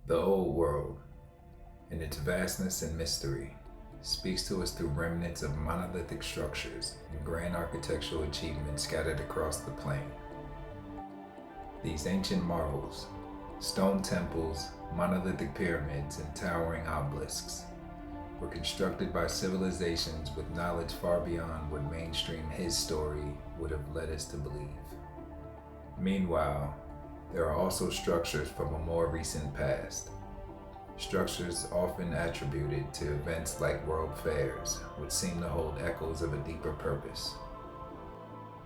The old world, in its vastness and mystery, speaks to us through remnants of monolithic structures and grand architectural achievements scattered across the plain. These ancient marvels, stone temples, monolithic pyramids, and towering obelisks, were constructed by civilizations with knowledge far beyond what mainstream his story would have led us to believe. Meanwhile, there are also structures from a more recent past, structures often attributed to events like world fairs, which seem to hold echoes of a deeper purpose.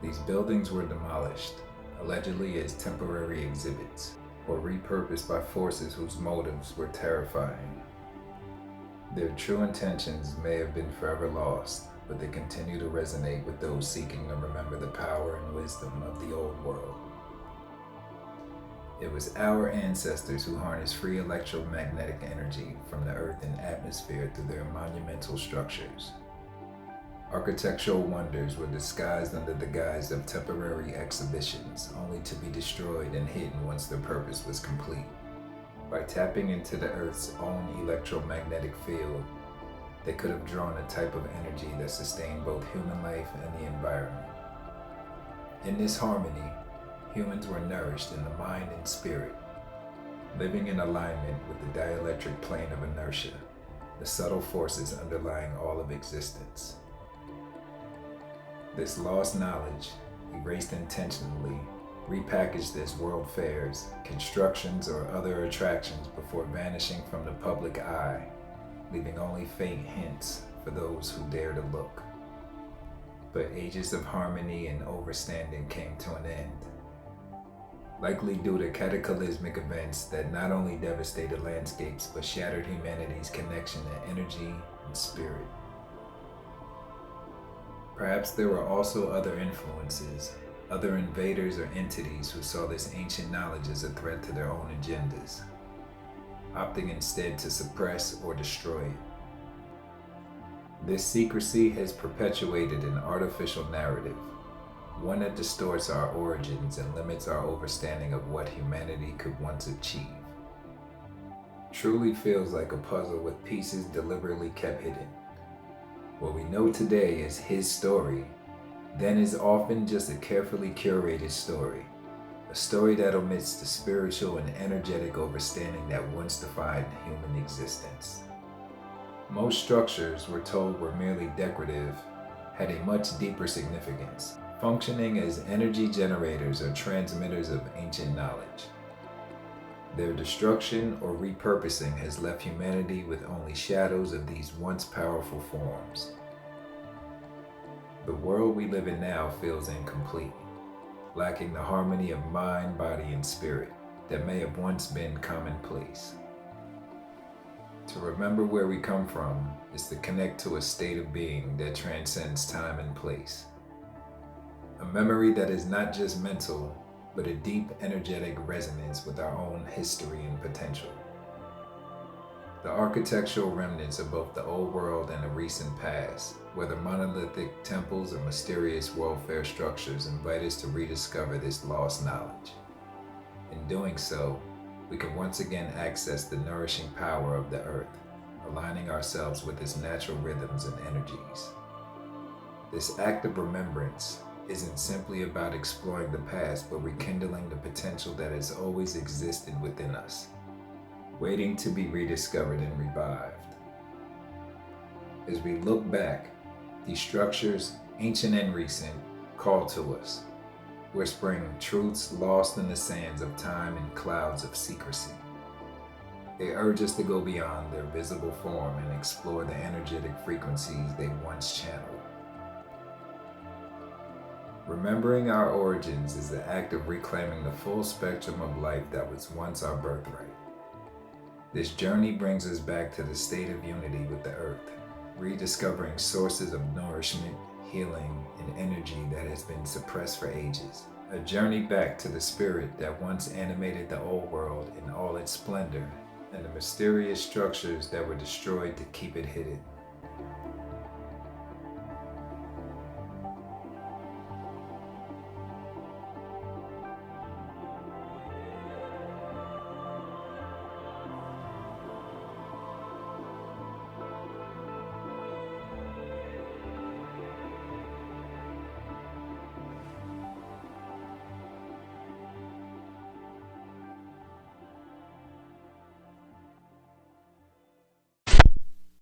These buildings were demolished, allegedly as temporary exhibits, or repurposed by forces whose motives were terrifying. Their true intentions may have been forever lost, but they continue to resonate with those seeking to remember the power and wisdom of the old world. It was our ancestors who harnessed free electromagnetic energy from the earth and atmosphere through their monumental structures. Architectural wonders were disguised under the guise of temporary exhibitions, only to be destroyed and hidden once their purpose was complete. By tapping into the Earth's own electromagnetic field, they could have drawn a type of energy that sustained both human life and the environment. In this harmony, humans were nourished in the mind and spirit, living in alignment with the dielectric plane of inertia, the subtle forces underlying all of existence. This lost knowledge, erased intentionally, repackaged as world fairs, constructions, or other attractions before vanishing from the public eye, leaving only faint hints for those who dare to look. But ages of harmony and overstanding came to an end, likely due to cataclysmic events that not only devastated landscapes but shattered humanity's connection to energy and spirit. Perhaps there were also other influences, other invaders or entities who saw this ancient knowledge as a threat to their own agendas, opting instead to suppress or destroy it. This secrecy has perpetuated an artificial narrative, one that distorts our origins and limits our understanding of what humanity could once achieve. Truly feels like a puzzle with pieces deliberately kept hidden. What we know today as his story then is often just a carefully curated story, a story that omits the spiritual and energetic understanding that once defined human existence. Most structures we're told were merely decorative had a much deeper significance, functioning as energy generators or transmitters of ancient knowledge. Their destruction or repurposing has left humanity with only shadows of these once powerful forms. The world we live in now feels incomplete, lacking the harmony of mind, body, and spirit that may have once been commonplace. To remember where we come from is to connect to a state of being that transcends time and place. A memory that is not just mental, but a deep energetic resonance with our own history and potential. The architectural remnants of both the old world and the recent past, whether monolithic temples or mysterious world-fair structures, invite us to rediscover this lost knowledge. In doing so, we can once again access the nourishing power of the earth, aligning ourselves with its natural rhythms and energies. This act of remembrance isn't simply about exploring the past, but rekindling the potential that has always existed within us, waiting to be rediscovered and revived. As we look back, these structures, ancient and recent, call to us, whispering truths lost in the sands of time and clouds of secrecy. They urge us to go beyond their visible form and explore the energetic frequencies they once channeled. Remembering our origins is the act of reclaiming the full spectrum of life that was once our birthright. This journey brings us back to the state of unity with the earth, rediscovering sources of nourishment, healing, and energy that has been suppressed for ages. A journey back to the spirit that once animated the old world in all its splendor, and the mysterious structures that were destroyed to keep it hidden.